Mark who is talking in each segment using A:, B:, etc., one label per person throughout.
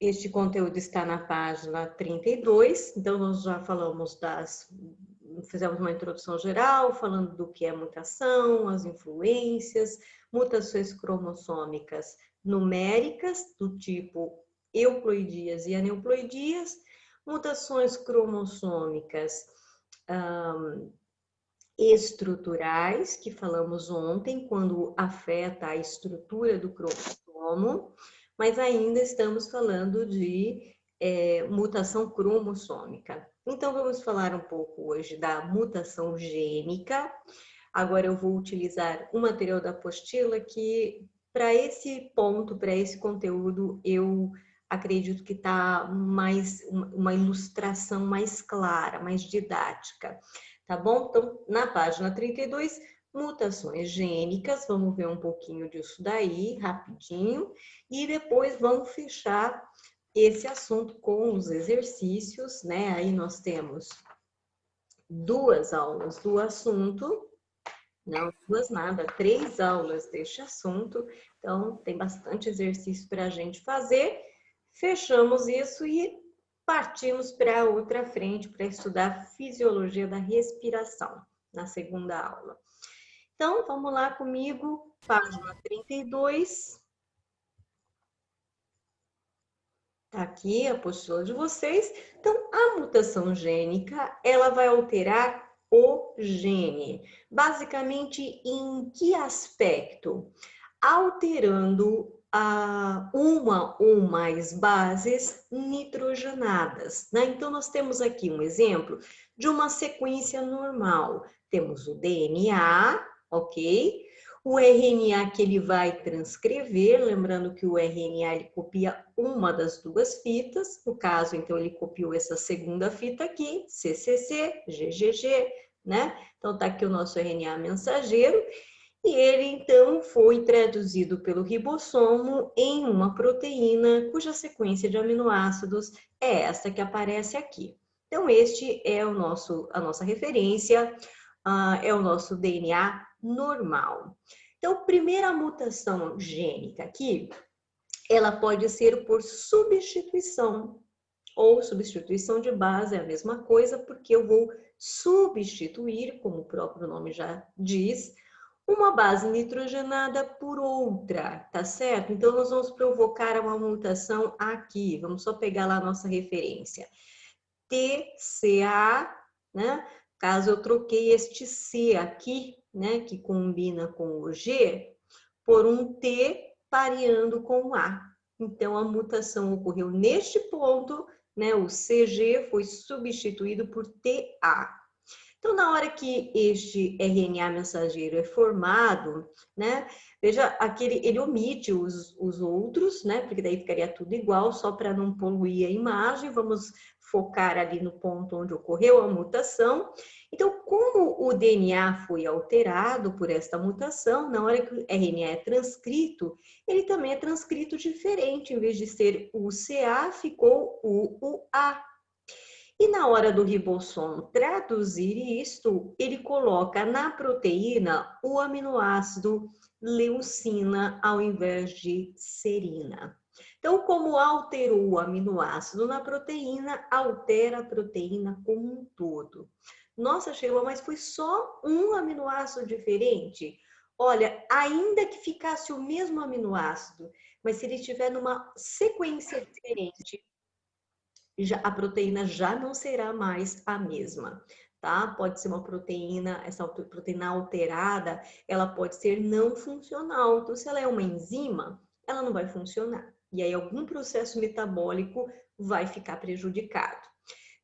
A: Este conteúdo está na página 32, então nós já falamos fizemos uma introdução geral, falando do que é mutação, as influências, mutações cromossômicas numéricas, do tipo euploidias e aneuploidias, mutações cromossômicas estruturais, que falamos ontem, quando afeta a estrutura do cromossomo, mas ainda estamos falando de mutação cromossômica. Então, vamos falar um pouco hoje da mutação gênica. Agora eu vou utilizar o material da apostila que, para esse ponto, para esse conteúdo, eu acredito que está uma ilustração mais clara, mais didática. Tá bom? Então, na página 32, mutações gênicas, vamos ver um pouquinho disso daí, rapidinho, e depois vamos fechar esse assunto com os exercícios, né? Aí nós temos 2 aulas do assunto, não 2 nada, 3 aulas deste assunto, então tem bastante exercício para a gente fazer. Fechamos isso e partimos para outra frente para estudar fisiologia da respiração na segunda aula. Então, vamos lá comigo, página 32. Tá aqui a apostila de vocês. Então, a mutação gênica, ela vai alterar o gene. Basicamente, em que aspecto? Alterando uma ou mais bases nitrogenadas, né? Então, nós temos aqui um exemplo de uma sequência normal. Temos o DNA, ok? O RNA que ele vai transcrever, lembrando que o RNA ele copia uma das 2 fitas, no caso, então, ele copiou essa segunda fita aqui, CCC, GGG, né? Então, tá aqui o nosso RNA mensageiro, e ele, então, foi traduzido pelo ribossomo em uma proteína cuja sequência de aminoácidos é essa que aparece aqui. Então, este é a nossa referência, é o nosso DNA normal. Então, primeira mutação gênica aqui, ela pode ser por substituição, ou substituição de base, é a mesma coisa, porque eu vou substituir, como o próprio nome já diz, uma base nitrogenada por outra, tá certo? Então, nós vamos provocar uma mutação aqui, vamos só pegar lá a nossa referência. TCA, né? Caso eu troquei este C aqui, né, que combina com o G, por um T pareando com o A. Então, a mutação ocorreu neste ponto, né, o CG foi substituído por TA. Então, na hora que este RNA mensageiro é formado, né, veja, ele omite os outros, né, porque daí ficaria tudo igual, só para não poluir a imagem. Vamos focar ali no ponto onde ocorreu a mutação. Então, como o DNA foi alterado por esta mutação, na hora que o RNA é transcrito, ele também é transcrito diferente. Em vez de ser o CA, ficou o UA. E na hora do ribossomo traduzir isto, ele coloca na proteína o aminoácido leucina ao invés de serina. Então, como alterou o aminoácido na proteína, altera a proteína como um todo. Nossa, Sheila, mas foi só um aminoácido diferente? Olha, ainda que ficasse o mesmo aminoácido, mas se ele estiver numa sequência diferente, a proteína já não será mais a mesma, tá? Pode ser uma proteína, essa proteína alterada, ela pode ser não funcional. Então, se ela é uma enzima, ela não vai funcionar. E aí, algum processo metabólico vai ficar prejudicado.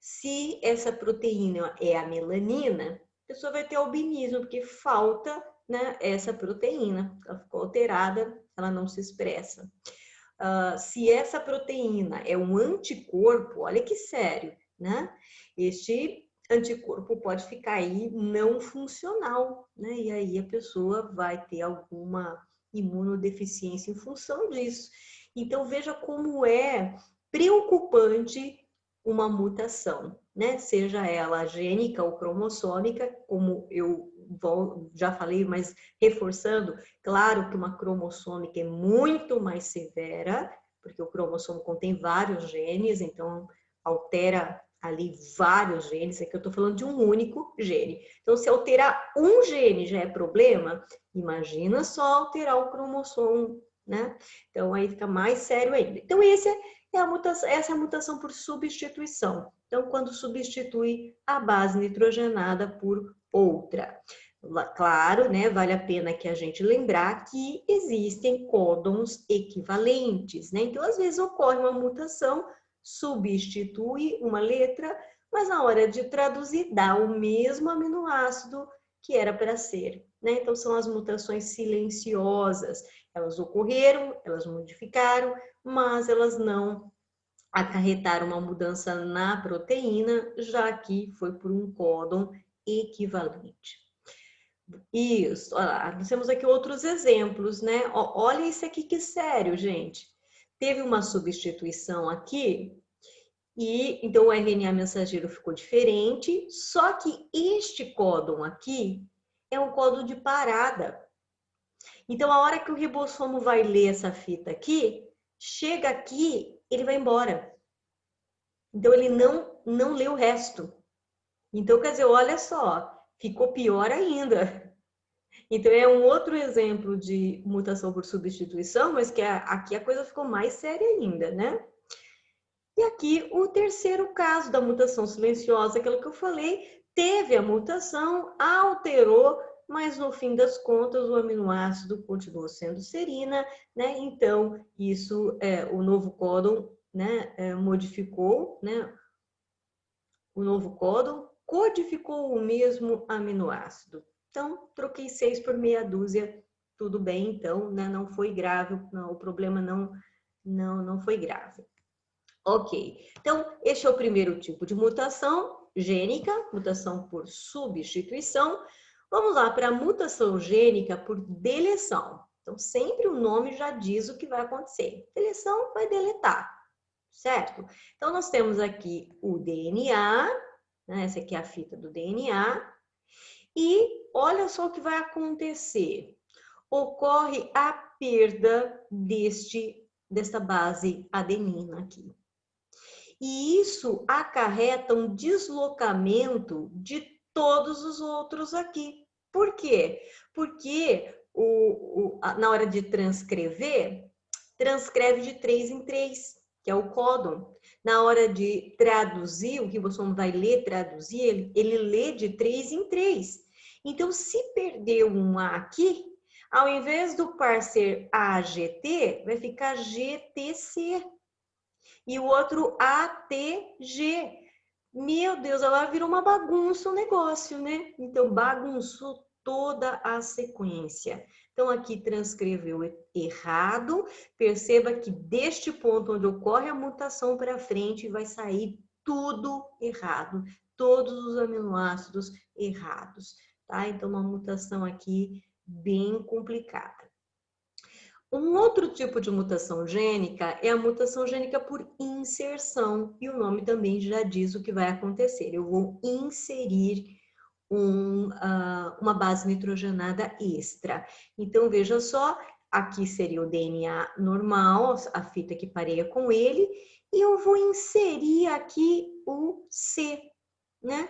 A: Se essa proteína é a melanina, a pessoa vai ter albinismo, porque falta, né, essa proteína. Ela ficou alterada, ela não se expressa. Se essa proteína é um anticorpo, olha que sério, né? Este anticorpo pode ficar aí não funcional, né? E aí a pessoa vai ter alguma imunodeficiência em função disso. Então, veja como é preocupante uma mutação, né? Seja ela gênica ou cromossômica, como eu já falei, mas reforçando, claro que uma cromossômica é muito mais severa, porque o cromossomo contém vários genes, então altera ali vários genes. Aqui eu estou falando de um único gene. Então, se alterar um gene já é problema, imagina só alterar o cromossomo, né? Então, aí fica mais sério ainda. Então, essa é a mutação por substituição. Então, quando substitui a base nitrogenada por outra. Claro, né, vale a pena que a gente lembrar que existem códons equivalentes, né? Então, às vezes ocorre uma mutação, substitui uma letra, mas na hora de traduzir dá o mesmo aminoácido que era para ser, né? Então, são as mutações silenciosas. Elas ocorreram, elas modificaram, mas elas não acarretaram uma mudança na proteína, já que foi por um códon equivalente. Isso, olha lá, nós temos aqui outros exemplos, né? Olha isso aqui que sério, gente. Teve uma substituição aqui, e então o RNA mensageiro ficou diferente, só que este códon aqui é um códon de parada. Então, a hora que o ribossomo vai ler essa fita aqui, chega aqui, ele vai embora. Então, ele não lê o resto. Então, quer dizer, olha só, ficou pior ainda. Então, é um outro exemplo de mutação por substituição, mas que aqui a coisa ficou mais séria ainda, né? E aqui o terceiro caso da mutação silenciosa, aquilo que eu falei, teve a mutação, alterou, mas no fim das contas o aminoácido continuou sendo serina, né? Então, isso, o novo códon, né, modificou, né? O novo códon codificou o mesmo aminoácido. Então, troquei 6 por meia dúzia, tudo bem, então, né? Não foi grave, não, o problema não foi grave. Ok, então, este é o primeiro tipo de mutação gênica, mutação por substituição. Vamos lá para a mutação gênica por deleção. Então, sempre o nome já diz o que vai acontecer. Deleção vai deletar, certo? Então, nós temos aqui o DNA, né? Essa aqui é a fita do DNA. E olha só o que vai acontecer. Ocorre a perda desta base adenina aqui. E isso acarreta um deslocamento de todos os outros aqui. Por quê? Porque na hora de transcrever, transcreve de 3 em 3, que é o códon. Na hora de traduzir, o ribossomo vai ler, traduzir, ele lê de 3 em 3. Então, se perder um A aqui, ao invés do par ser AGT, vai ficar GTC. E o outro ATG. Meu Deus, agora virou uma bagunça o negócio, né? Então, bagunçou toda a sequência. Então, aqui transcreveu errado. Perceba que deste ponto onde ocorre a mutação para frente, vai sair tudo errado. Todos os aminoácidos errados, tá? Então, uma mutação aqui bem complicada. Um outro tipo de mutação gênica é a mutação gênica por inserção, e o nome também já diz o que vai acontecer. Eu vou inserir uma base nitrogenada extra. Então, veja só, aqui seria o DNA normal, a fita que pareia com ele, e eu vou inserir aqui o C, né?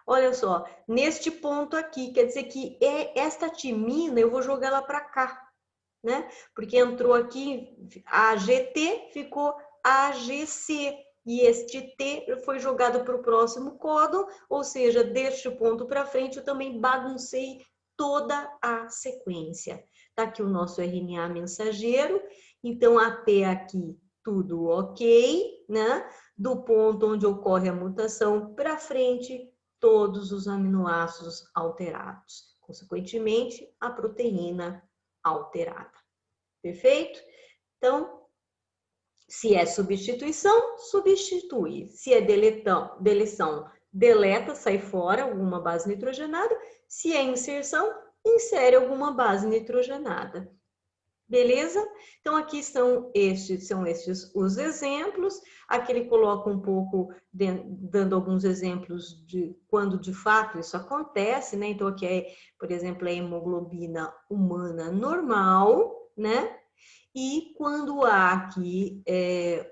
A: Olha só, neste ponto aqui, quer dizer que esta timina eu vou jogar ela para cá, né? Porque entrou aqui AGT, ficou AGC. E este T foi jogado para o próximo códon, ou seja, deste ponto para frente eu também baguncei toda a sequência. Tá aqui o nosso RNA mensageiro, então até aqui tudo ok, né? Do ponto onde ocorre a mutação para frente, todos os aminoácidos alterados. Consequentemente, a proteína alterada. Perfeito? Então, se é substituição, substitui. Se é deleção, deleta, sai fora alguma base nitrogenada. Se é inserção, insere alguma base nitrogenada. Beleza? Então, aqui são estes os exemplos. Aqui ele coloca um pouco, dando alguns exemplos de quando de fato isso acontece, né? Então, aqui é, por exemplo, a hemoglobina humana normal, né? E quando há aqui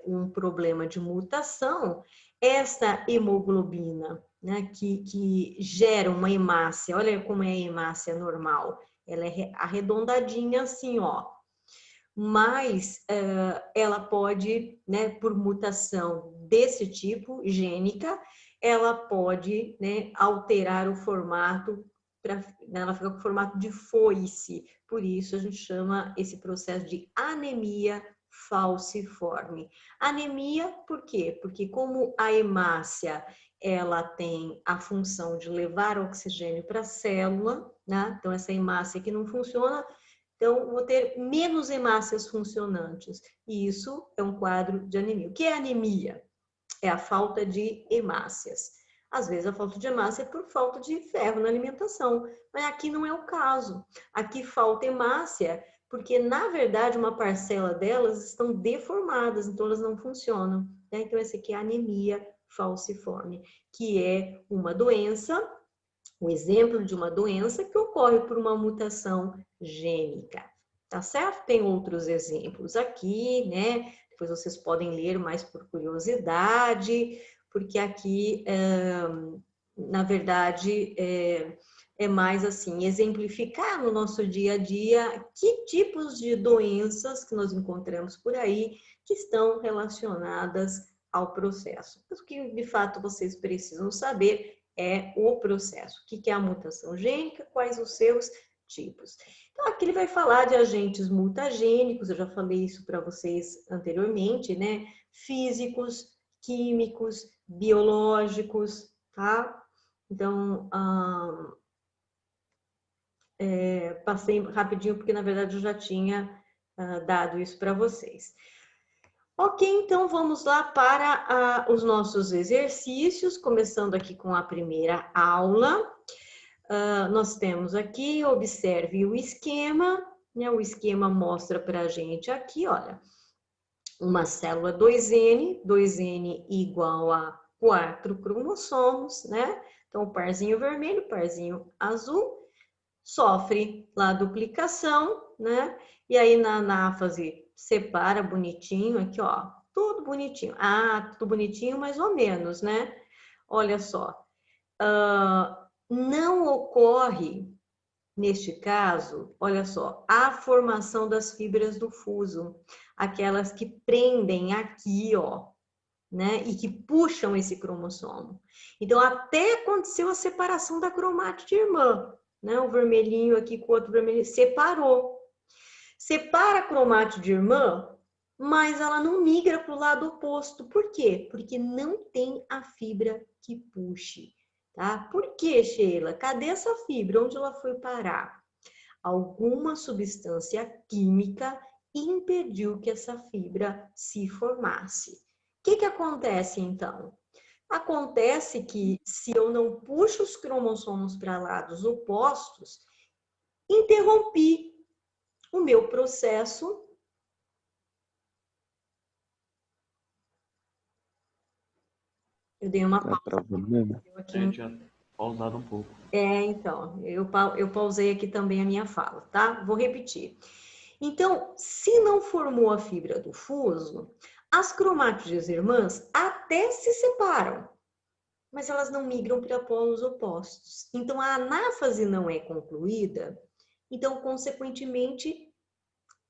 A: um problema de mutação, essa hemoglobina, né, que gera uma hemácia, olha como é a hemácia normal, ela é arredondadinha assim, ó. Mas ela pode, né, por mutação desse tipo, gênica, ela pode, né, alterar o formato, ela fica com o formato de foice. Por isso a gente chama esse processo de anemia falciforme. Anemia, por quê? Porque como a hemácia ela tem a função de levar oxigênio para a célula, né? Então essa hemácia que não funciona, então vou ter menos hemácias funcionantes. E isso é um quadro de anemia. O que é anemia? É a falta de hemácias. Às vezes a falta de hemácia é por falta de ferro na alimentação, mas aqui não é o caso. Aqui falta hemácia porque, na verdade, uma parcela delas estão deformadas, então elas não funcionam. Né? Então, essa aqui é a anemia falciforme, que é uma doença, um exemplo de uma doença que ocorre por uma mutação gênica. Tá certo? Tem outros exemplos aqui, né? Depois vocês podem ler mais por curiosidade, porque aqui, na verdade, é mais assim, exemplificar no nosso dia a dia que tipos de doenças que nós encontramos por aí que estão relacionadas ao processo. Mas o que de fato vocês precisam saber é o processo. O que é a mutação gênica, quais os seus tipos. Então, aqui ele vai falar de agentes mutagênicos, eu já falei isso para vocês anteriormente, né? Físicos, químicos, biológicos, tá? Então, passei rapidinho, porque na verdade eu já tinha dado isso para vocês. Ok, então vamos lá para os nossos exercícios, começando aqui com a primeira aula. Nós temos aqui, observe o esquema, né? O esquema mostra para a gente aqui, olha, uma célula 2N, 2N igual a 4 cromossomos, né? Então, parzinho vermelho, parzinho azul, sofre lá duplicação, né? E aí na anáfase separa bonitinho aqui, ó, tudo bonitinho. Ah, tudo bonitinho mais ou menos, né? Olha só, não ocorre, neste caso, olha só, a formação das fibras do fuso, aquelas que prendem aqui, ó, né, e que puxam esse cromossomo. Então, até aconteceu a separação da cromátide irmã, né, o vermelhinho aqui com o outro vermelhinho, separou. Separa a cromátide irmã, mas ela não migra para o lado oposto. Por quê? Porque não tem a fibra que puxe. Tá? Por quê, Sheila? Cadê essa fibra? Onde ela foi parar? Alguma substância química impediu que essa fibra se formasse. O que acontece então? Acontece que se eu não puxo os cromossomos para lados opostos, interrompi o meu processo. Eu dei uma pausa.
B: Tinha pausado um pouco.
A: Então, eu pausei aqui também a minha fala, tá? Vou repetir. Então, se não formou a fibra do fuso, as cromátides irmãs até se separam, mas elas não migram para polos opostos. Então, a anáfase não é concluída, então, consequentemente,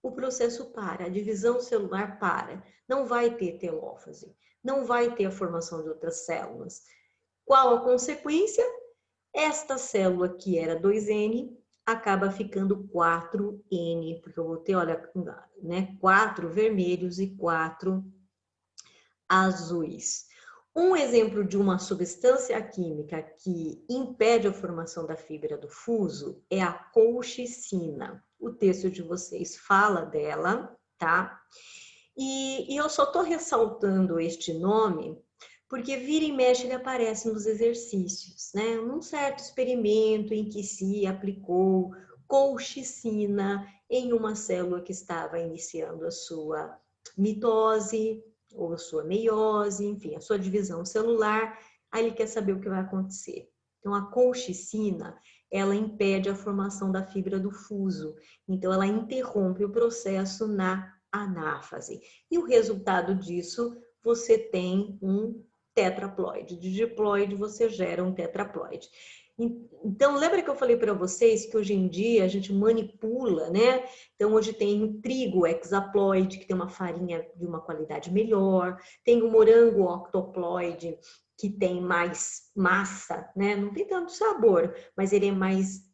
A: o processo para, a divisão celular para. Não vai ter telófase, não vai ter a formação de outras células. Qual a consequência? Esta célula que era 2N acaba ficando 4N, porque eu vou ter, olha, né, 4 vermelhos e 4 azuis. Um exemplo de uma substância química que impede a formação da fibra do fuso é a colchicina. O texto de vocês fala dela, tá? E eu só estou ressaltando este nome porque vira e mexe ele aparece nos exercícios, né? Um certo experimento em que se aplicou colchicina em uma célula que estava iniciando a sua mitose ou a sua meiose, enfim, a sua divisão celular. Aí ele quer saber o que vai acontecer. Então, a colchicina, ela impede a formação da fibra do fuso. Então, ela interrompe o processo na anáfase. E o resultado disso, você tem um tetraploide. De diploide, você gera um tetraploide. Então, lembra que eu falei para vocês que hoje em dia a gente manipula, né? Então, hoje tem trigo hexaploide, que tem uma farinha de uma qualidade melhor, tem o morango octoploide, que tem mais massa, né? Não tem tanto sabor, mas ele é mais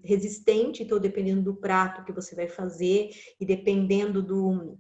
A: resistente, então dependendo do prato que você vai fazer e dependendo do...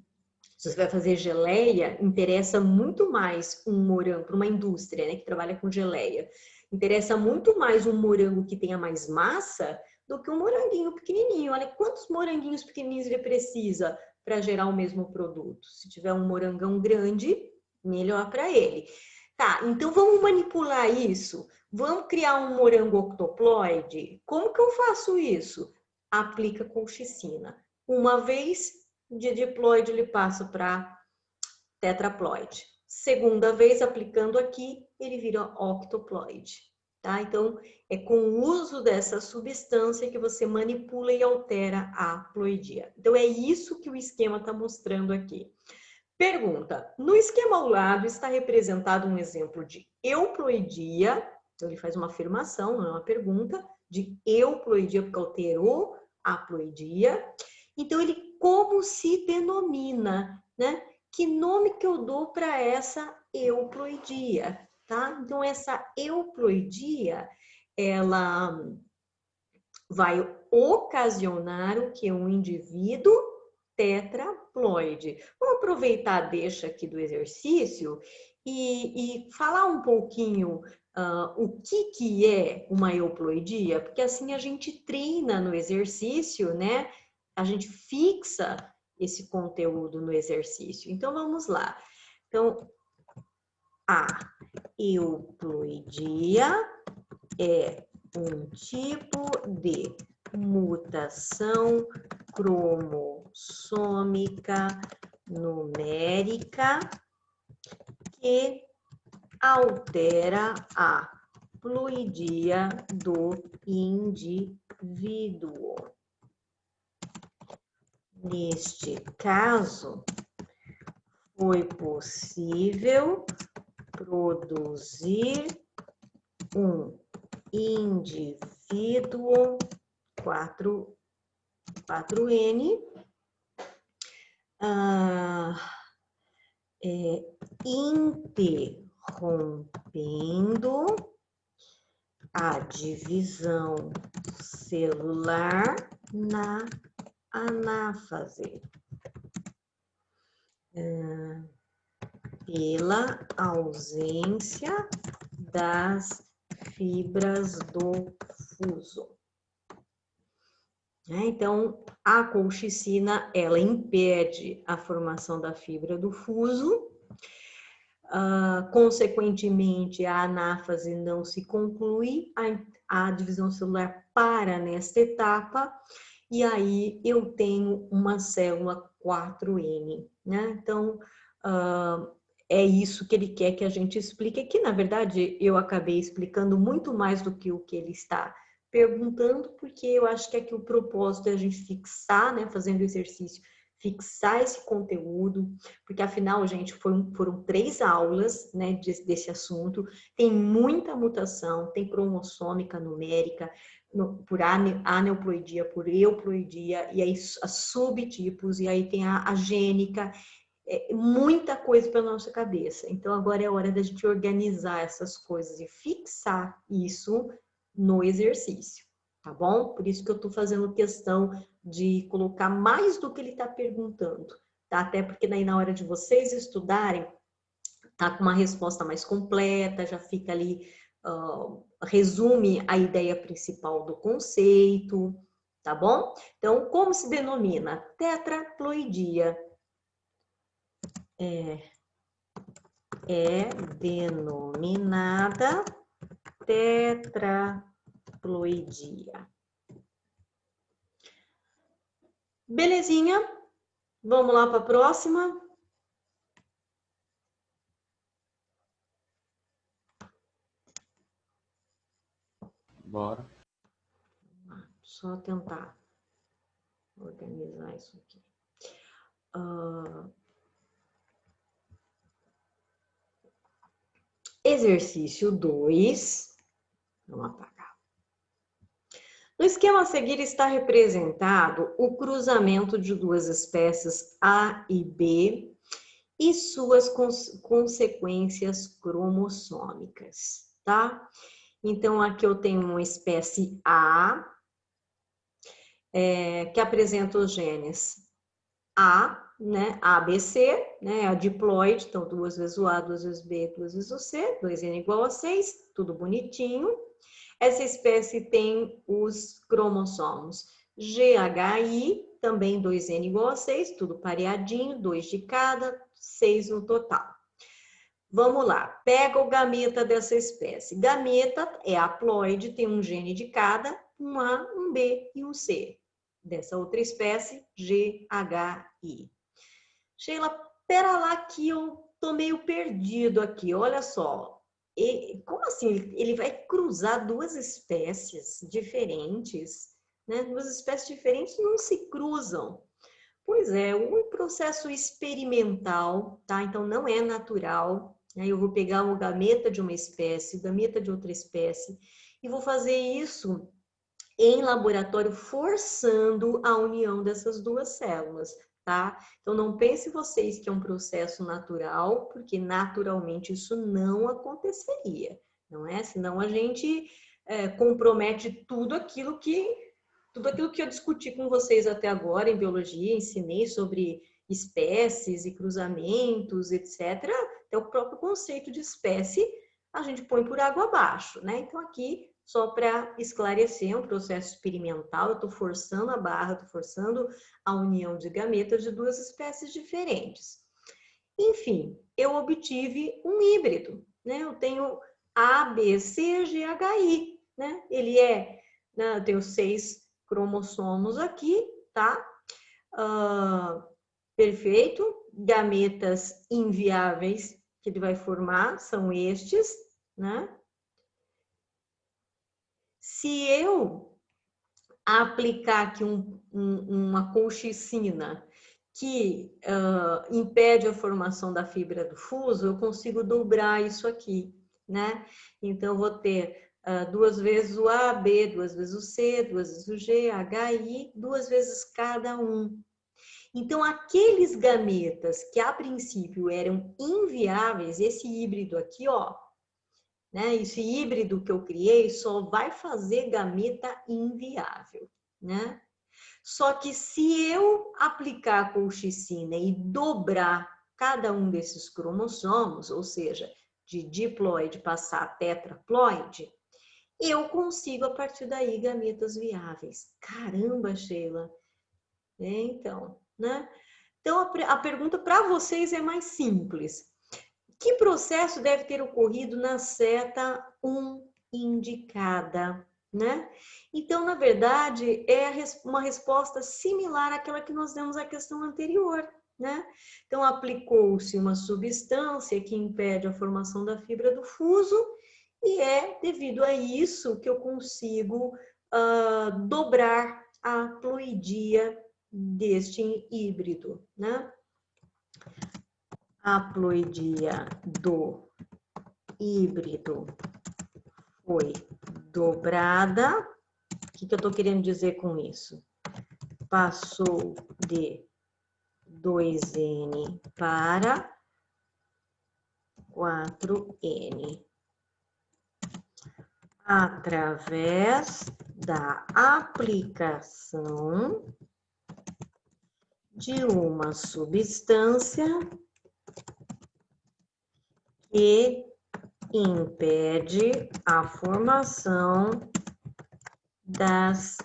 A: Se você vai fazer geleia, interessa muito mais um morango, para uma indústria, né, que trabalha com geleia, interessa muito mais um morango que tenha mais massa do que um moranguinho pequenininho. Olha quantos moranguinhos pequenininhos ele precisa para gerar o mesmo produto. Se tiver um morangão grande, melhor para ele. Tá, então vamos manipular isso. Vamos criar um morango octoploide? Como que eu faço isso? Aplica colchicina. Uma vez de diploide ele passa para tetraploide. Segunda vez aplicando aqui, ele vira octoploide. Tá? Então, é com o uso dessa substância que você manipula e altera a ploidia. Então, é isso que o esquema está mostrando aqui. Pergunta: no esquema ao lado está representado um exemplo de euploidia, então ele faz uma afirmação, não é uma pergunta, de euploidia, porque alterou a ploidia. Então, ele como se denomina, né? Que nome que eu dou para essa euploidia, tá? Então, essa euploidia, ela vai ocasionar o que? Um indivíduo tetraploide. Vamos aproveitar a deixa aqui do exercício e falar um pouquinho o que é uma euploidia, porque assim a gente treina no exercício, né? A gente fixa esse conteúdo no exercício. Então, vamos lá. Então, a euploidia é um tipo de mutação cromossômica numérica que altera a ploidia do indivíduo. Neste caso, foi possível produzir um indivíduo 4N interrompendo a divisão celular na anáfase pela ausência das fibras do fuso. Então, a colchicina, ela impede a formação da fibra do fuso, consequentemente, a anáfase não se conclui, a divisão celular para nesta etapa, e aí eu tenho uma célula 4N, né? Então, é isso que ele quer que a gente explique, que na verdade eu acabei explicando muito mais do que o que ele está perguntando, porque eu acho que aqui o propósito é a gente fixar, né, fazendo o exercício, fixar esse conteúdo, porque afinal, gente, foram 3 aulas, né, desse assunto, tem muita mutação, tem cromossômica numérica, por aneuploidia, por euploidia, e aí as subtipos, e aí tem a gênica, muita coisa para nossa cabeça. Então, agora é hora da gente organizar essas coisas e fixar isso no exercício, tá bom? Por isso que eu estou fazendo questão de colocar mais do que ele está perguntando, tá? Até porque daí na hora de vocês estudarem, tá com uma resposta mais completa, já fica ali, resume a ideia principal do conceito, tá bom? Então, como se denomina? Tetraploidia. É denominada tetraploidia. Belezinha? Vamos lá para a próxima?
B: Bora.
A: Só tentar organizar isso aqui. Exercício 2. Vamos apagar. No esquema a seguir está representado o cruzamento de duas espécies A e B e suas consequências cromossômicas, tá? Então, aqui eu tenho uma espécie A, que apresenta os genes A, né, ABC, né, a diploide, então 2 vezes o A, 2 vezes o B, 2 vezes o C, 2N igual a 6, tudo bonitinho. Essa espécie tem os cromossomos GHI, também 2N igual a 6, tudo pareadinho, 2 de cada, 6 no total. Vamos lá, pega o gameta dessa espécie. Gameta é haploide, tem um gene de cada, um A, um B e um C. Dessa outra espécie, GHI. Sheila, pera lá que eu tô meio perdido aqui, olha só. Como assim? Ele vai cruzar duas espécies diferentes, né? Duas espécies diferentes não se cruzam. Pois é, um processo experimental, tá? Então não é natural. Né? Eu vou pegar o gameta de uma espécie, o gameta de outra espécie, e vou fazer isso em laboratório, forçando a união dessas duas células, tá? Então, não pense vocês que é um processo natural, porque naturalmente isso não aconteceria, não é? Senão a gente compromete tudo aquilo que eu discuti com vocês até agora em biologia, ensinei sobre espécies e cruzamentos, etc. Até o próprio conceito de espécie a gente põe por água abaixo, né? Então, aqui só para esclarecer, um processo experimental, eu estou forçando a barra, estou forçando a união de gametas de duas espécies diferentes. Enfim, eu obtive um híbrido, né? Eu tenho A, B, C, G, H, I, né? Ele né? Eu tenho 6 cromossomos aqui, tá? Perfeito. Gametas inviáveis que ele vai formar são estes, né? Se eu aplicar aqui uma colchicina que impede a formação da fibra do fuso, eu consigo dobrar isso aqui, né? Então, eu vou ter 2 vezes o A, B, 2 vezes o C, 2 vezes o G, H, I, 2 vezes cada um. Então, aqueles gametas que a princípio eram inviáveis, esse híbrido aqui, ó, né? Esse híbrido que eu criei só vai fazer gameta inviável, né? Só que se eu aplicar a colchicina e dobrar cada um desses cromossomos, ou seja, de diploide passar a tetraploide, eu consigo a partir daí gametas viáveis. Caramba, Sheila! Então, né? Então a pergunta para vocês é mais simples. Que processo deve ter ocorrido na seta 1 indicada, né? Então, na verdade, é uma resposta similar àquela que nós demos à questão anterior, né? Então, aplicou-se uma substância que impede a formação da fibra do fuso e é devido a isso que eu consigo dobrar a ploidia deste híbrido, né? A ploidia do híbrido foi dobrada. O que eu estou querendo dizer com isso? Passou de 2N para 4N. Através da aplicação de uma substância que impede a formação das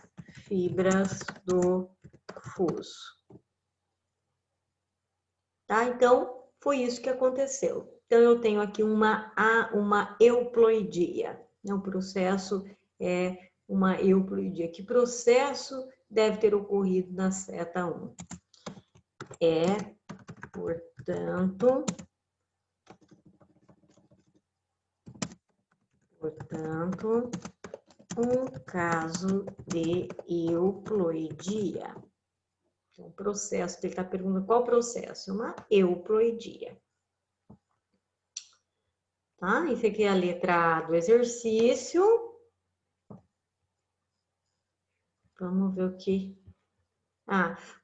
A: fibras do fuso. Tá? Então, foi isso que aconteceu. Então, eu tenho aqui uma euploidia. O processo é uma euploidia. Que processo deve ter ocorrido na seta 1? É, portanto, um caso de euploidia. Então, o processo, ele está perguntando qual processo? Uma euploidia. Tá? Isso aqui é a letra A do exercício. Vamos ver o que...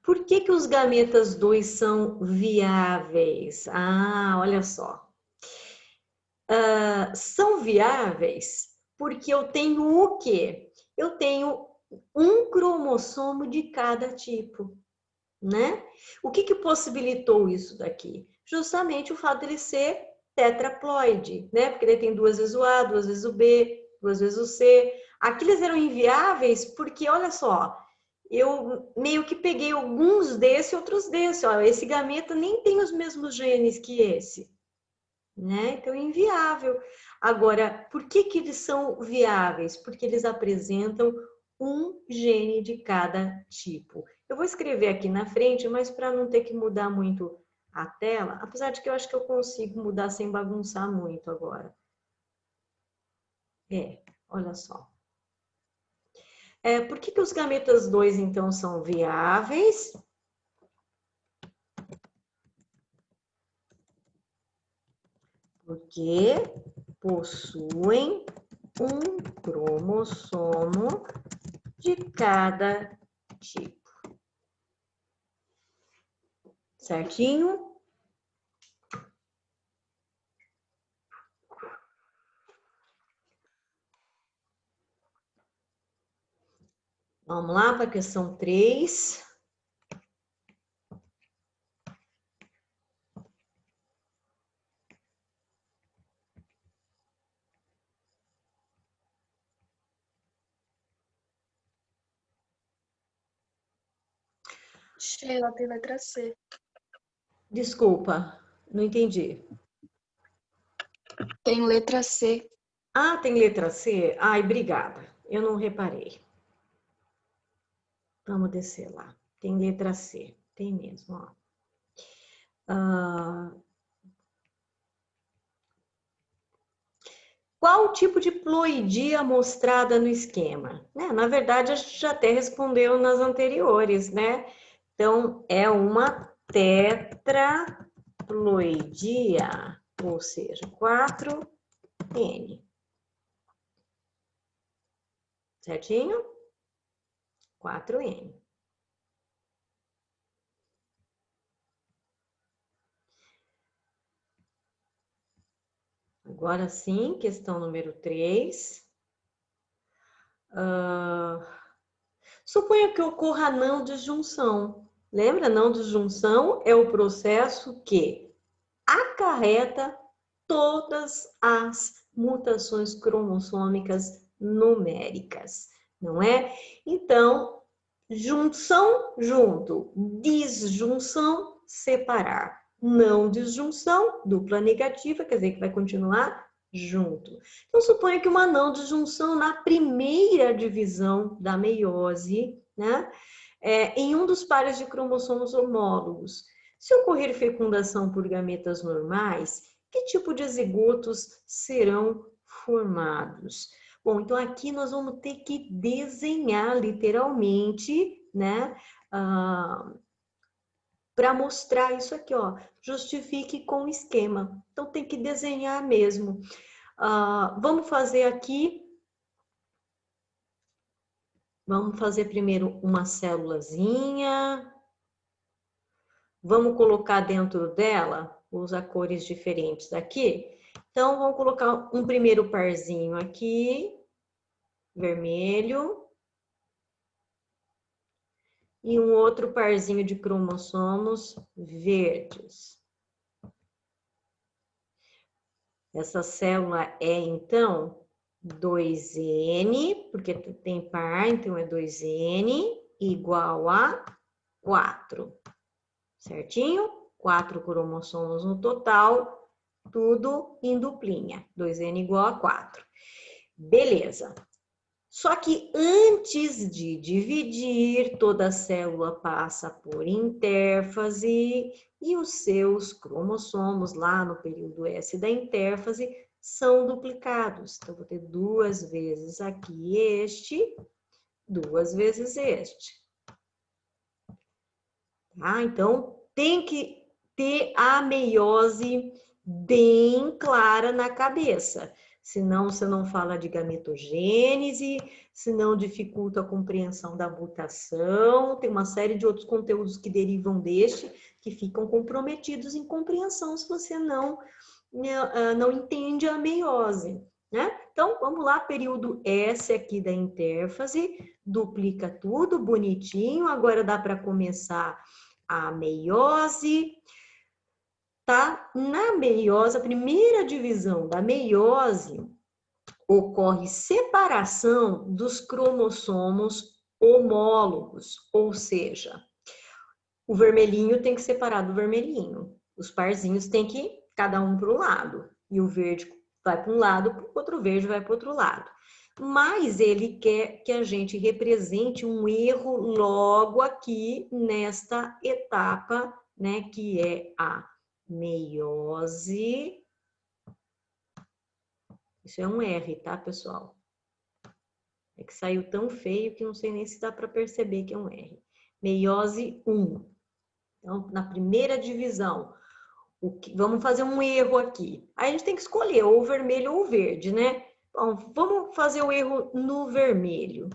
A: por que os gametas 2 são viáveis? Olha só. São viáveis porque eu tenho o quê? Eu tenho um cromossomo de cada tipo, né? O que possibilitou isso daqui? Justamente o fato dele ser tetraploide, né? Porque ele tem 2 vezes o A, 2 vezes o B, 2 vezes o C. Aqui eles eram inviáveis porque, olha só, eu meio que peguei alguns desse e outros desse. Ó, esse gameta nem tem os mesmos genes que esse, né? Então, é inviável. Agora, por que eles são viáveis? Porque eles apresentam um gene de cada tipo. Eu vou escrever aqui na frente, mas para não ter que mudar muito a tela, apesar de que eu acho que eu consigo mudar sem bagunçar muito agora. Olha só. Por que os gametas 2, então, são viáveis? Porque possuem um cromossomo de cada tipo. Certinho? Vamos lá para a questão 3.
C: Sheila, tem letra C.
A: Desculpa, não entendi.
C: Tem letra C.
A: Tem letra C? Obrigada. Eu não reparei. Vamos descer lá. Tem letra C. Tem mesmo, ó. Qual o tipo de ploidia mostrada no esquema? Na verdade, a gente já até respondeu nas anteriores, né? Então, é uma tetraploidia, ou seja, 4N. Certinho? 4N. Agora sim, questão número 3. Suponha que ocorra a não disjunção. Lembra? Não disjunção é o processo que acarreta todas as mutações cromossômicas numéricas, não é? Então, junção, junto, disjunção, separar. Não disjunção, dupla negativa, quer dizer que vai continuar junto. Então, suponha que uma não disjunção na primeira divisão da meiose, né? Em um dos pares de cromossomos homólogos. Se ocorrer fecundação por gametas normais, que tipo de zigotos serão formados? Bom, então aqui nós vamos ter que desenhar literalmente, né? Para mostrar isso aqui, ó. Justifique com esquema. Então tem que desenhar mesmo. Vamos fazer aqui. Vamos fazer primeiro uma célulazinha. Vamos colocar dentro dela, vou usar cores diferentes aqui. Então, vamos colocar um primeiro parzinho aqui, vermelho. E um outro parzinho de cromossomos verdes. Essa célula é, então, 2N, porque tem par, então é 2N igual a 4. Certinho? 4 cromossomos no total, tudo em duplinha. 2N igual a 4. Beleza. Só que antes de dividir, toda célula passa por intérfase e os seus cromossomos lá no período S da intérfase são duplicados. Então, vou ter 2 vezes aqui este, 2 vezes este. Tá? Então, tem que ter a meiose bem clara na cabeça. Senão, você não fala de gametogênese, senão dificulta a compreensão da mutação. Tem uma série de outros conteúdos que derivam deste, que ficam comprometidos em compreensão se você não entende a meiose. Né? Então, vamos lá, período S aqui da intérfase, duplica tudo bonitinho. Agora dá para começar a meiose. Tá? Na meiose, a primeira divisão da meiose, ocorre separação dos cromossomos homólogos, ou seja, o vermelhinho tem que separar do vermelhinho, os parzinhos têm que ir cada um para um lado, e o verde vai para um lado, o outro verde vai para o outro lado. Mas ele quer que a gente represente um erro logo aqui nesta etapa, né, que é a meiose. Isso é um R, tá, pessoal? É que saiu tão feio que não sei nem se dá para perceber que é um R. Meiose 1. Então, na primeira divisão, vamos fazer um erro aqui. Aí a gente tem que escolher ou o vermelho ou o verde, né? Bom, vamos fazer o erro no vermelho.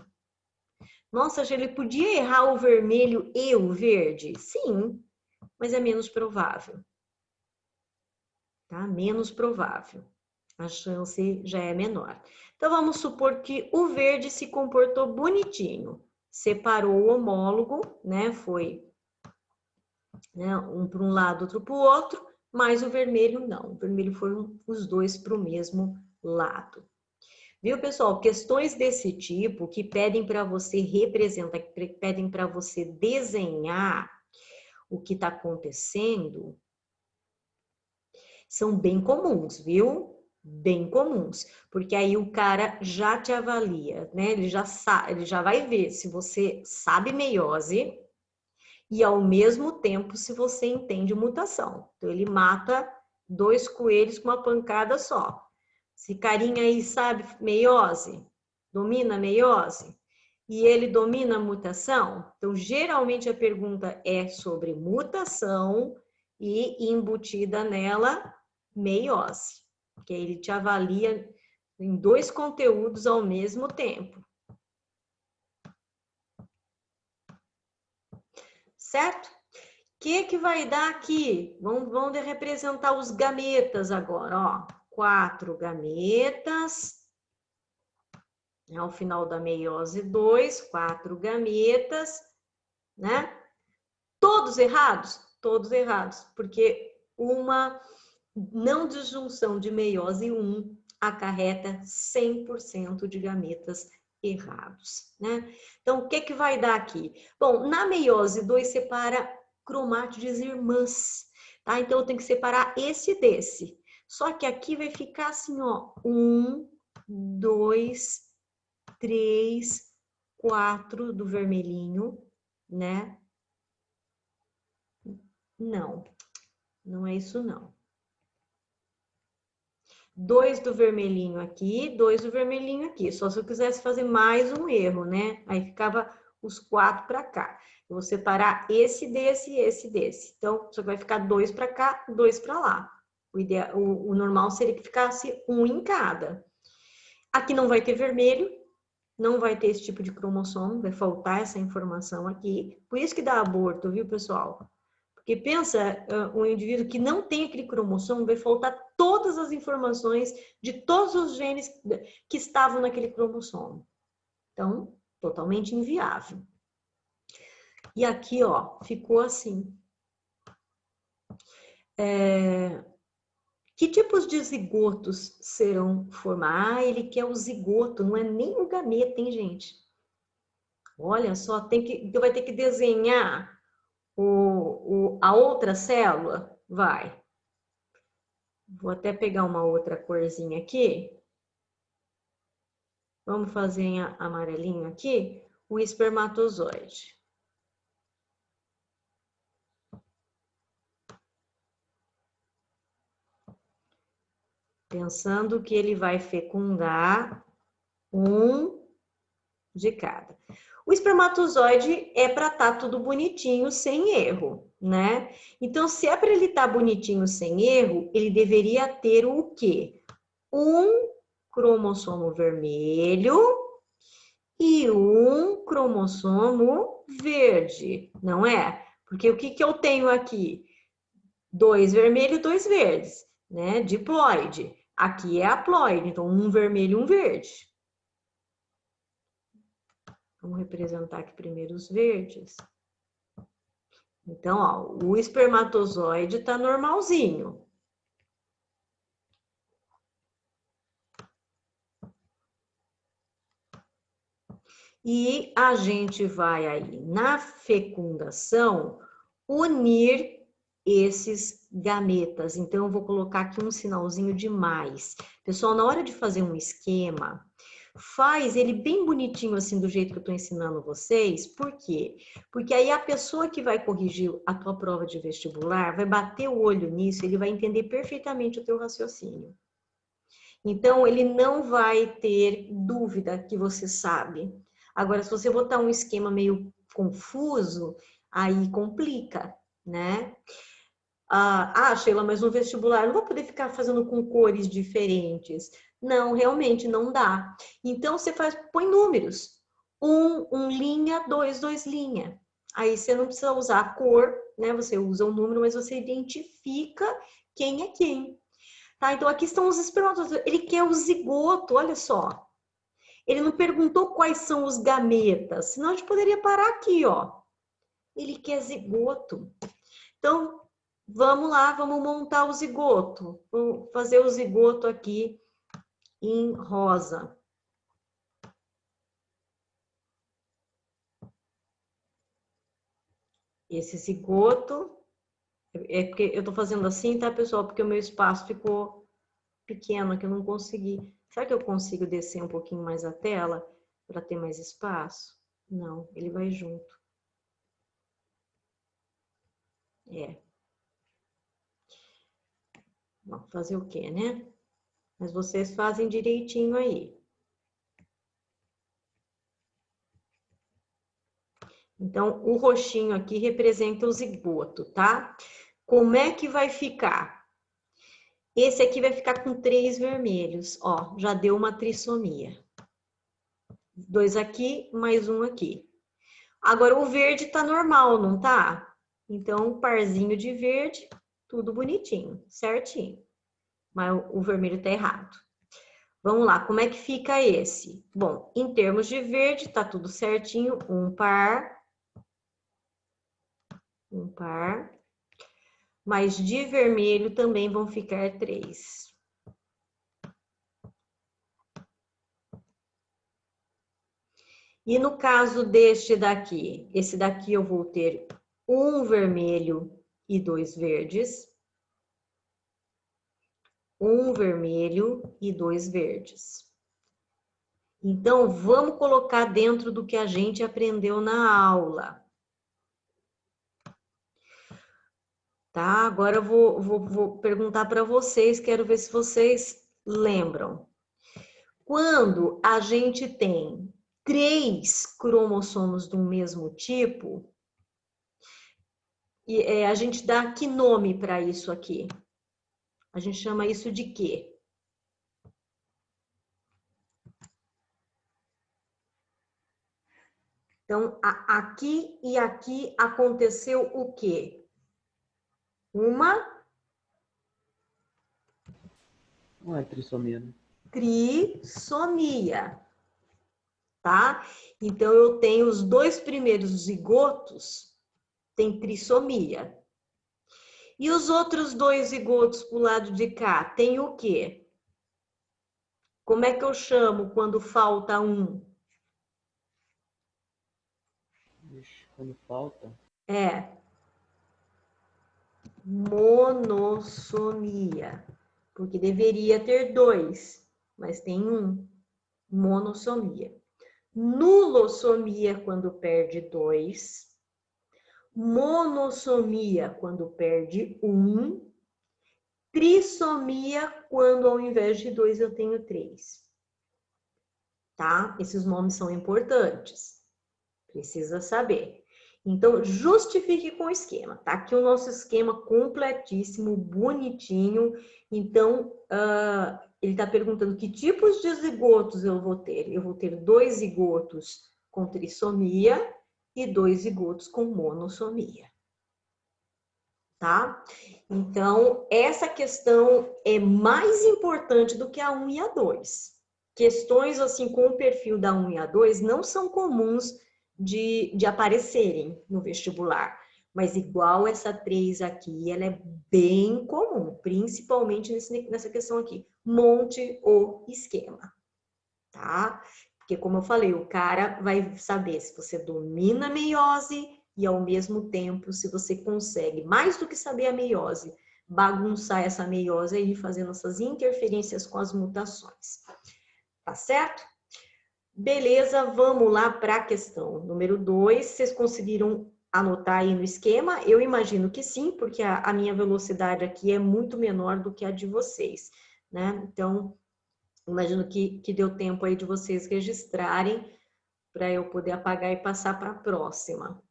A: Nossa, ele podia errar o vermelho e o verde? Sim, mas é menos provável. Tá? Menos provável. A chance já é menor. Então, vamos supor que o verde se comportou bonitinho. Separou o homólogo, né? Foi, né, um para um lado, outro para o outro, mas o vermelho não. O vermelho foram os dois para o mesmo lado. Viu, pessoal? Questões desse tipo que pedem para você representar, que pedem para você desenhar o que está acontecendo, são bem comuns, viu? Bem comuns, porque aí o cara já te avalia, né? Ele já sabe, ele já vai ver se você sabe meiose e ao mesmo tempo se você entende mutação. Então ele mata dois coelhos com uma pancada só. Esse carinha aí sabe meiose, domina a meiose e ele domina a mutação. Então geralmente a pergunta é sobre mutação e embutida nela meiose, que ele te avalia em dois conteúdos ao mesmo tempo. Certo? O que vai dar aqui? Vamos representar os gametas agora, ó. 4 gametas. Ao final da meiose 2, 4 gametas, né? Todos errados? Todos errados, porque uma não disjunção de meiose 1 acarreta 100% de gametas errados, né? Então, o que vai dar aqui? Bom, na meiose 2 separa cromátides irmãs, tá? Então, eu tenho que separar esse desse. Só que aqui vai ficar assim, ó, 1, 2, 3, 4 do vermelhinho, né? Não, não é isso não. 2 do vermelhinho aqui, 2 do vermelhinho aqui. Só se eu quisesse fazer mais um erro, né? Aí ficava os 4 para cá. Eu vou separar esse desse e esse desse. Então, só vai ficar 2 para cá, 2 para lá. O normal seria que ficasse um em cada. Aqui não vai ter vermelho, não vai ter esse tipo de cromossomo, vai faltar essa informação aqui. Por isso que dá aborto, viu, pessoal? Porque pensa, um indivíduo que não tem aquele cromossomo, vai faltar todas as informações de todos os genes que estavam naquele cromossomo. Então, totalmente inviável. E aqui, ó, ficou assim. Que tipos de zigotos serão formados? Ah, ele quer o zigoto, não é nem o gameta, hein, gente? Olha só, vai ter que desenhar a outra célula? Vai. Vou até pegar uma outra corzinha aqui. Vamos fazer em amarelinho aqui o espermatozoide. Pensando que ele vai fecundar um de cada. O espermatozoide é para estar tudo bonitinho, sem erro, né? Então, se é para ele estar bonitinho, sem erro, ele deveria ter o quê? Um cromossomo vermelho e um cromossomo verde, não é? Porque o que eu tenho aqui? 2 vermelhos e 2 verdes, né? Diploide. Aqui é haploide, então um vermelho e um verde. Vamos representar aqui primeiro os verdes. Então, ó, o espermatozoide tá normalzinho. E a gente vai aí, na fecundação, unir esses gametas. Então, eu vou colocar aqui um sinalzinho de mais. Pessoal, na hora de fazer um esquema, faz ele bem bonitinho, assim, do jeito que eu estou ensinando vocês. Por quê? Porque aí a pessoa que vai corrigir a tua prova de vestibular vai bater o olho nisso, ele vai entender perfeitamente o teu raciocínio. Então, ele não vai ter dúvida que você sabe. Agora, se você botar um esquema meio confuso, aí complica, né? Sheila, mas no vestibular eu não vou poder ficar fazendo com cores diferentes. Não, realmente não dá. Então, você põe números. 1 linha, 2 linha. Aí você não precisa usar a cor, né? Você usa o número, mas você identifica quem é quem. Tá? Então, aqui estão os espermatozoides. Ele quer o zigoto, olha só. Ele não perguntou quais são os gametas, senão a gente poderia parar aqui, ó. Ele quer zigoto. Então, vamos lá, vamos montar o zigoto. Vou fazer o zigoto aqui em rosa. Esse zigoto, é porque eu tô fazendo assim, tá, pessoal? Porque o meu espaço ficou pequeno aqui, eu não consegui. Será que eu consigo descer um pouquinho mais a tela para ter mais espaço? Não, ele vai junto. É. Bom, fazer o quê, né? Mas vocês fazem direitinho aí. Então, o roxinho aqui representa o zigoto, tá? Como é que vai ficar? Esse aqui vai ficar com 3 vermelhos, ó, já deu uma trissomia. 2 aqui, mais 1 aqui. Agora, o verde tá normal, não tá? Então, um parzinho de verde, tudo bonitinho, certinho. Mas o vermelho tá errado. Vamos lá, como é que fica esse? Bom, em termos de verde, tá tudo certinho, um par. Mas de vermelho também vão ficar 3. E no caso deste daqui, esse daqui eu vou ter um vermelho e 2 verdes. Um vermelho e 2 verdes. Então, vamos colocar dentro do que a gente aprendeu na aula. Tá? Agora eu vou perguntar para vocês, quero ver se vocês lembram. Quando a gente tem 3 cromossomos do mesmo tipo, a gente dá que nome para isso aqui? A gente chama isso de quê? Então, aqui e aqui aconteceu o quê? Uma
B: Não é trissomia, né?
A: trissomia, tá? Então, eu tenho os 2 primeiros zigotos, tem trissomia. E os outros 2 zigotos pro lado de cá, tem o quê? Como é que eu chamo quando falta um?
B: Ixi, quando falta.
A: É monossomia, porque deveria ter 2, mas tem um. Monossomia. Nulossomia quando perde 2. Monossomia quando perde 1. Trissomia quando ao invés de 2 eu tenho 3. tá? Esses nomes são importantes. Precisa saber. Então, justifique com o esquema. Tá aqui o nosso esquema completíssimo, bonitinho. Então, ele está perguntando que tipos de zigotos eu vou ter. Eu vou ter 2 zigotos com trissomia e 2 zigotos com monossomia. Tá? Então, essa questão é mais importante do que a 1 e a 2. Questões assim com o perfil da 1 e a 2 não são comuns de aparecerem no vestibular. Mas igual essa 3 aqui, ela é bem comum, principalmente nessa questão aqui. Monte o esquema, tá? Porque como eu falei, o cara vai saber se você domina a meiose e ao mesmo tempo se você consegue, mais do que saber a meiose, bagunçar essa meiose aí, fazendo essas interferências com as mutações. Tá certo? Beleza, vamos lá para a questão número 2. Vocês conseguiram anotar aí no esquema? Eu imagino que sim, porque a minha velocidade aqui é muito menor do que a de vocês, né? Então, imagino que deu tempo aí de vocês registrarem para eu poder apagar e passar para a próxima.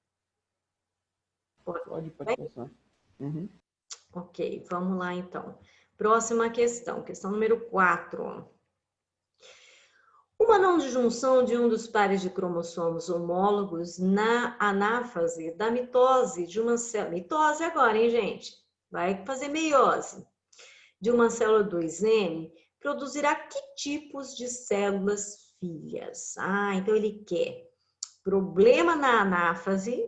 B: Pode passar. Uhum.
A: Ok, vamos lá então. Próxima questão, questão número 4. Uma não disjunção de um dos pares de cromossomos homólogos na anáfase da mitose de uma célula... Mitose agora, hein, gente? Vai fazer meiose. De uma célula 2N, produzirá que tipos de células filhas? Então ele quer problema na anáfase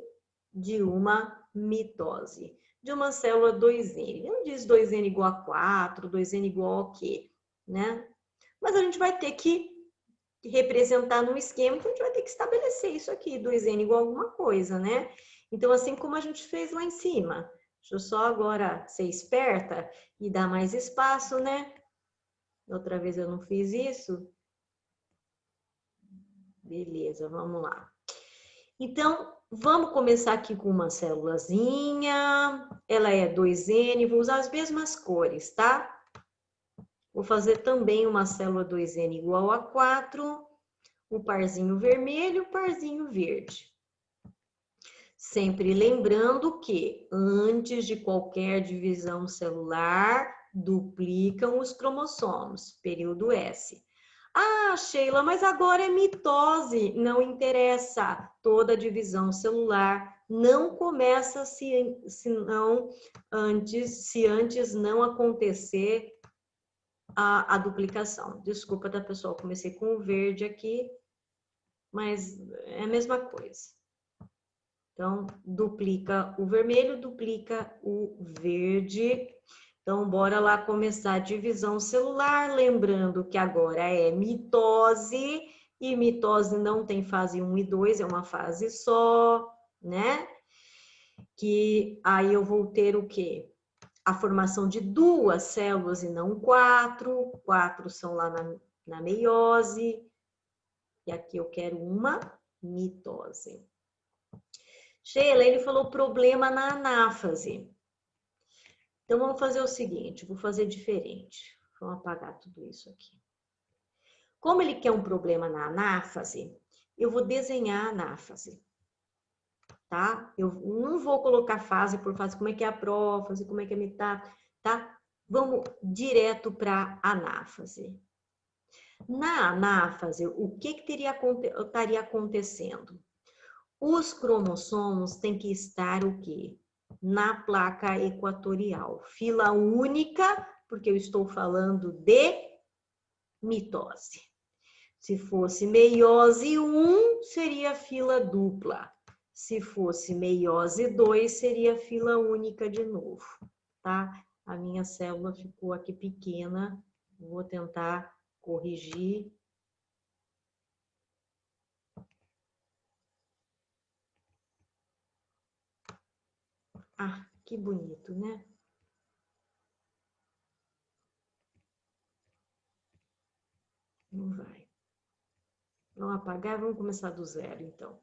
A: de uma mitose. De uma célula 2N. Ele não diz 2N igual a 4, 2N igual a quê? Né? Mas a gente vai ter que representar no esquema, então a gente vai ter que estabelecer isso aqui, 2N igual a alguma coisa, né? Então, assim como a gente fez lá em cima. Deixa eu só agora ser esperta e dar mais espaço, né? Outra vez eu não fiz isso. Beleza, vamos lá. Então, vamos começar aqui com uma célulazinha. Ela é 2N, vou usar as mesmas cores, tá? Vou fazer também uma célula 2N igual a 4. O parzinho vermelho, o parzinho verde. Sempre lembrando que antes de qualquer divisão celular, duplicam os cromossomos, período S. Sheila, mas agora é mitose. Não interessa. Toda divisão celular não começa se antes não acontecer a duplicação. Desculpa, tá, pessoal? Comecei com o verde aqui, mas é a mesma coisa. Então, duplica o vermelho, duplica o verde. Então, bora lá começar a divisão celular. Lembrando que agora é mitose. E mitose não tem fase 1 e 2, é uma fase só, né? Que aí eu vou ter o quê? A formação de 2 células e não 4. 4 são lá na meiose. E aqui eu quero uma mitose. Sheila, ele falou problema na anáfase. Então, vamos fazer o seguinte, vou fazer diferente. Vamos apagar tudo isso aqui. Como ele quer um problema na anáfase, eu vou desenhar a anáfase. Tá? Eu não vou colocar fase por fase, como é que é a prófase, como é que é a metade, tá? Vamos direto para a anáfase. Na anáfase, o que estaria acontecendo? Os cromossomos têm que estar o quê? Na placa equatorial. Fila única, porque eu estou falando de mitose. Se fosse meiose 1, seria fila dupla. Se fosse meiose 2, seria fila única de novo, tá? A minha célula ficou aqui pequena. Vou tentar corrigir. Que bonito, né? Não vai. Vamos apagar, vamos começar do zero, então.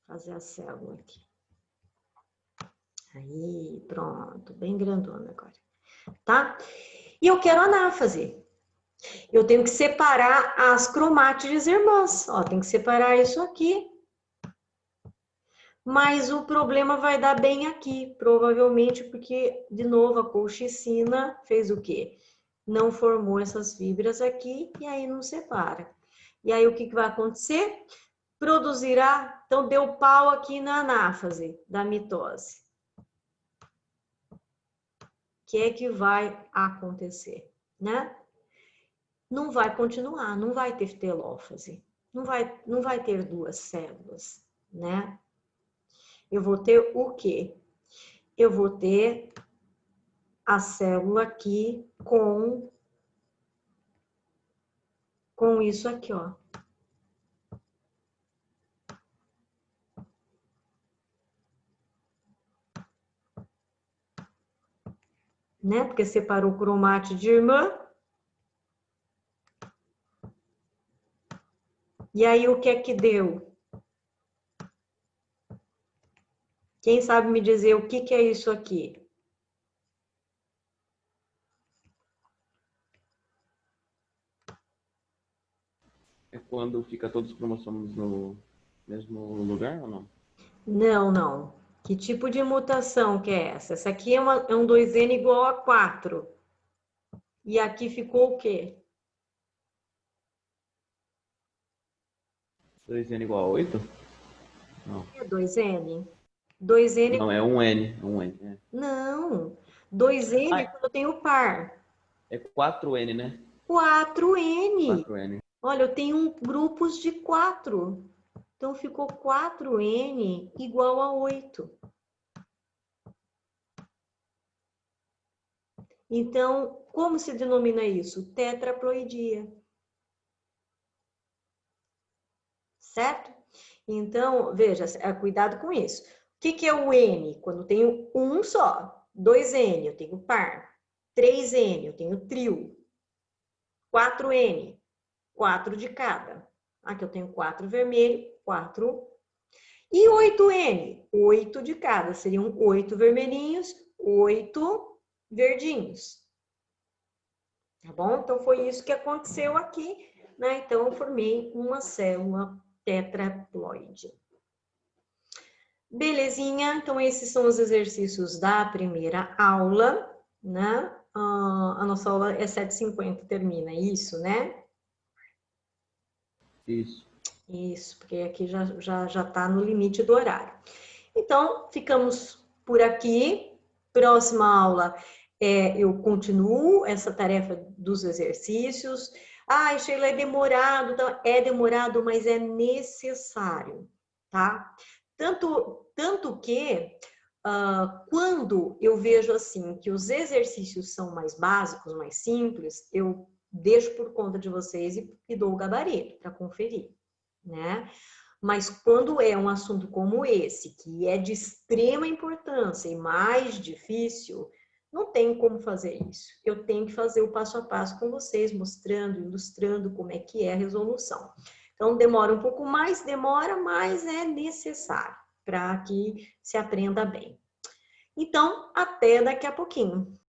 A: Fazer a célula aqui. Aí, pronto. Bem grandona agora. Tá? E eu quero anáfase. Eu tenho que separar as cromátides irmãs. Ó, tem que separar isso aqui. Mas o problema vai dar bem aqui, provavelmente porque, de novo, a colchicina fez o quê? Não formou essas fibras aqui e aí não separa. E aí o que vai acontecer? Produzirá, então deu pau aqui na anáfase da mitose. O que é que vai acontecer, né? Não vai continuar, não vai ter telófase, não vai ter duas células, né? Eu vou ter o quê? Eu vou ter a célula aqui com isso aqui, ó. Né? Porque separou o cromátide de irmã. E aí, o que é que deu? Quem sabe me dizer o que é isso aqui?
B: É quando fica todos os cromossomos no mesmo lugar ou não?
A: Não, não. Que tipo de mutação que é essa? Essa aqui é um 2N igual a 4. E aqui ficou o quê?
B: 2N igual a 8? Não.
A: É 2N? 2N?
B: Não, é um N. Um N. É.
A: Não. 2N
B: Ah,
A: quando eu tenho par.
B: é 4N, né?
A: 4N.
B: 4N.
A: Olha, eu tenho grupos de 4. Então, ficou 4N igual a 8. Então, como se denomina isso? Tetraploidia. Certo? Então, veja, cuidado com isso. O que é o N? Quando eu tenho um só. 2N, eu tenho par. 3N, eu tenho trio. 4N, 4 de cada. Aqui eu tenho 4 vermelho, 4. E 8N, 8 de cada. Seriam 8 vermelhinhos, 8 verdinhos. Tá bom? Então, foi isso que aconteceu aqui, né? Então, eu formei uma célula tetraploide. Belezinha? Então, esses são os exercícios da primeira aula, né? A nossa aula é 7h50, termina, isso, né?
B: Isso.
A: Isso, porque aqui já tá no limite do horário. Então, ficamos por aqui. Próxima aula, eu continuo essa tarefa dos exercícios. Ah, Sheila, é demorado. Então, é demorado, mas é necessário, tá? Tanto que, quando eu vejo assim, que os exercícios são mais básicos, mais simples, eu deixo por conta de vocês e dou o gabarito para conferir, né? Mas quando é um assunto como esse, que é de extrema importância e mais difícil, não tem como fazer isso. Eu tenho que fazer o passo a passo com vocês, mostrando, ilustrando como é que é a resolução. Então, demora um pouco mais, demora, mas é necessário para que se aprenda bem. Então, até daqui a pouquinho.